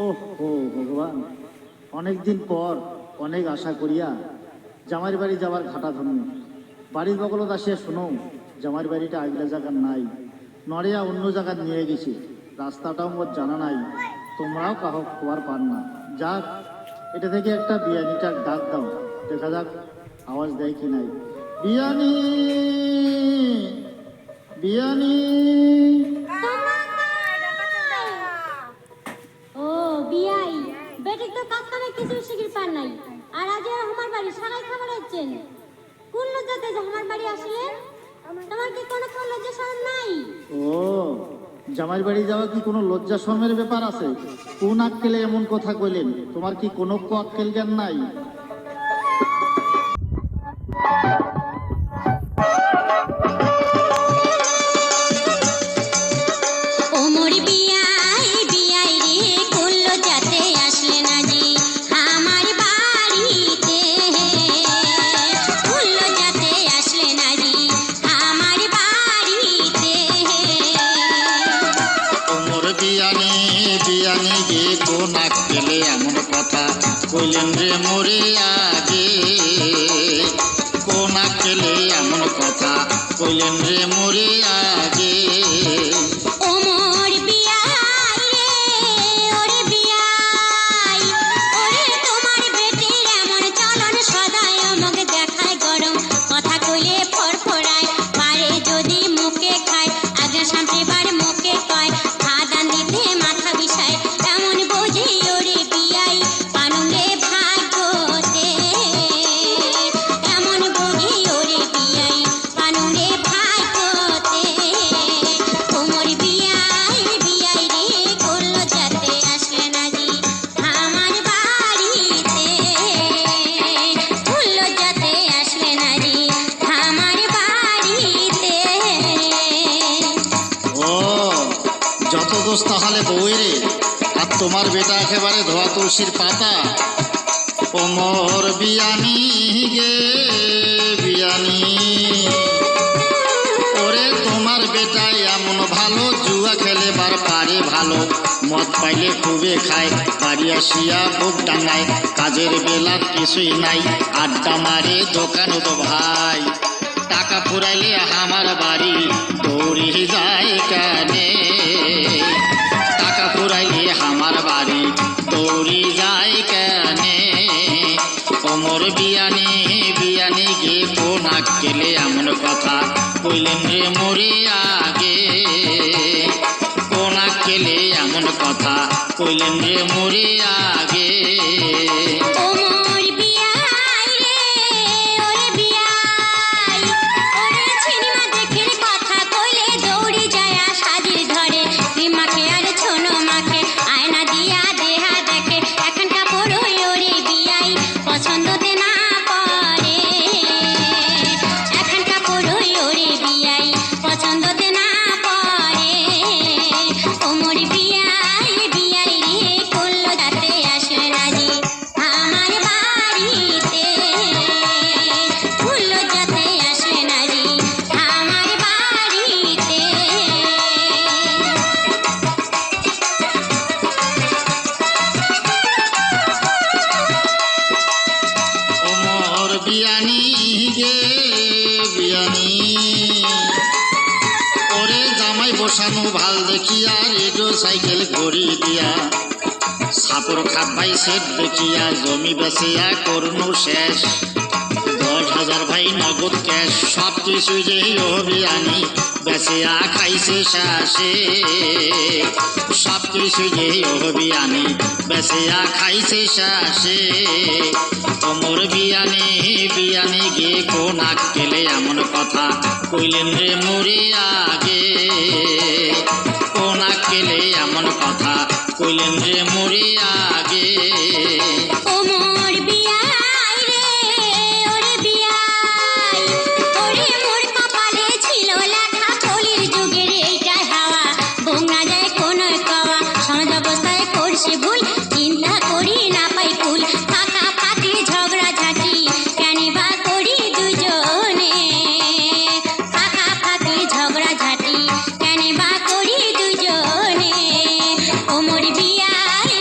ওহো ভগবান, অনেকদিন পর অনেক আশা করিয়া জামাইর বাড়ি যাওয়ার ঘাটা ধরুন। বাড়ির বগলত আসিয়া শোনো জামাইর বাড়িটা আগলা জায়গার নাই, নড়িয়া অন্য জায়গা নিয়ে গেছি। রাস্তাটাও মোর জানা নাই, তোমরাও কাহ খবর পান না। যাক, এটা থেকে একটা বিয়ানিটার ডাক দাও, দেখা যাক আওয়াজ দেয় কি নাই। বিয়ানি, বিয়ানি। ও বিয়াই বেটি তো কাজ কামে কিছু শিখির পার নাই, আর আজ আমার বাড়ি সারাই খাবার আছেন। কোন লজ্জাতে যে আমার বাড়ি আসলে? তোমার কি কোনো লজ্জা শরম নাই? ও, জামাইর বাড়ি যাওয়া কি কোনো লজ্জা শরমের ব্যাপার আছে? কোন আক্কেলে এমন কথা কইলেন? তোমার কি কোনো আক্কেল জ্ঞান নাই? কইলেন রে মোরে আগে, কোন আক্কেলে এমন কথা কইলেন রে মোরে আগে। তাহলে বউরে আর তোমার বেটা একেবারে ধোয়া তুলসীর পাতা। ওমর বিয়ানি গে বিয়ানি, ওরে তোমার বেটা এমন ভালো, জুয়া খেলে বার পারে ভালো, মদ পাইলে খুবে খায়, বাড়ি আসিয়া বুক ডাঙায়, কাজের বেলা কিছুই নাই, আড্ডা মারে দোকান তো ভাই, টাকা ফুরাইলে আমার বাড়ি দৌড়ি যায় কানে, টাকা ফুরাইলে আমার বাড়ি দৌড়ি যায় কানে। ওমর বিয়ানি বিয়ানি গে কোন আক্কেলে এমন কথা কইলেন রে মোরে আগে, কোন আক্কেলে এমন কথা কইলেন রে মোরে আগে। বিয়ানি গে বিয়ানি, ওরে জামাই বসানো ভাল দেখিয়া, রেডিও সাইকেল ঘড়ি দিয়া, সাপর খাপাই সেট দেখিয়া, জমি বেচিয়া করনু শেষ, 10,000 ভাই নগদ ক্যাশ, সব কিছু যে ও বিয়ানি বেচিয়া খাইছে শাসে, সব কিছু যে ও বিয়ানি বেচিয়া খাইছে শাসে। ওমর বিয়ানি বিয়ানি গে কোন আক্কেলে এমন কথা কইলেন রে মোরে আগে, কোন আক্কেলে এমন কথা কইলেন রে মোরে আগে। ঝগড়া ঝাঁটি কেন বা করি দুজনে, ওমর বিয়াই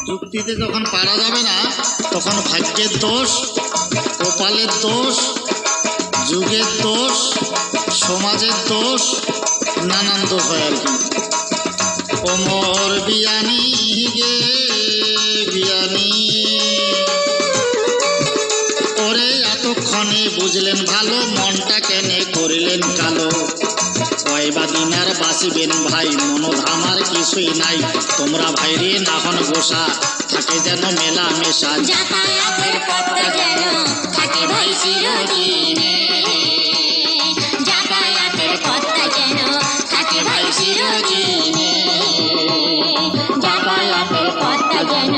যুক্তিতে যখন পারা যাবে না তখন ভাগ্যের দোষ, কপালের দোষ, যুগের দোষ, সমাজের দোষ, নানান দোষ হয় আর কি। ওমর বিয়ানি গে বিয়ানি, ওরে এতক্ষণে বুঝলেন ভালো, মনটা কেনে করিলেন কালো। কয়বা দিন আর বাঁচিবেন ভাই, মনোধামার কিছুই নাই। তোমরা ভাইরে না হন গোসা, থাকে যেন মেলা মেশা। যাতায়াতের পথটা যেন থাকে ভাই চিরদিনে, যাতায়াতের পথটা যেন থাকে ভাই চিরদিনে, যাতায়াতের পথটা যেন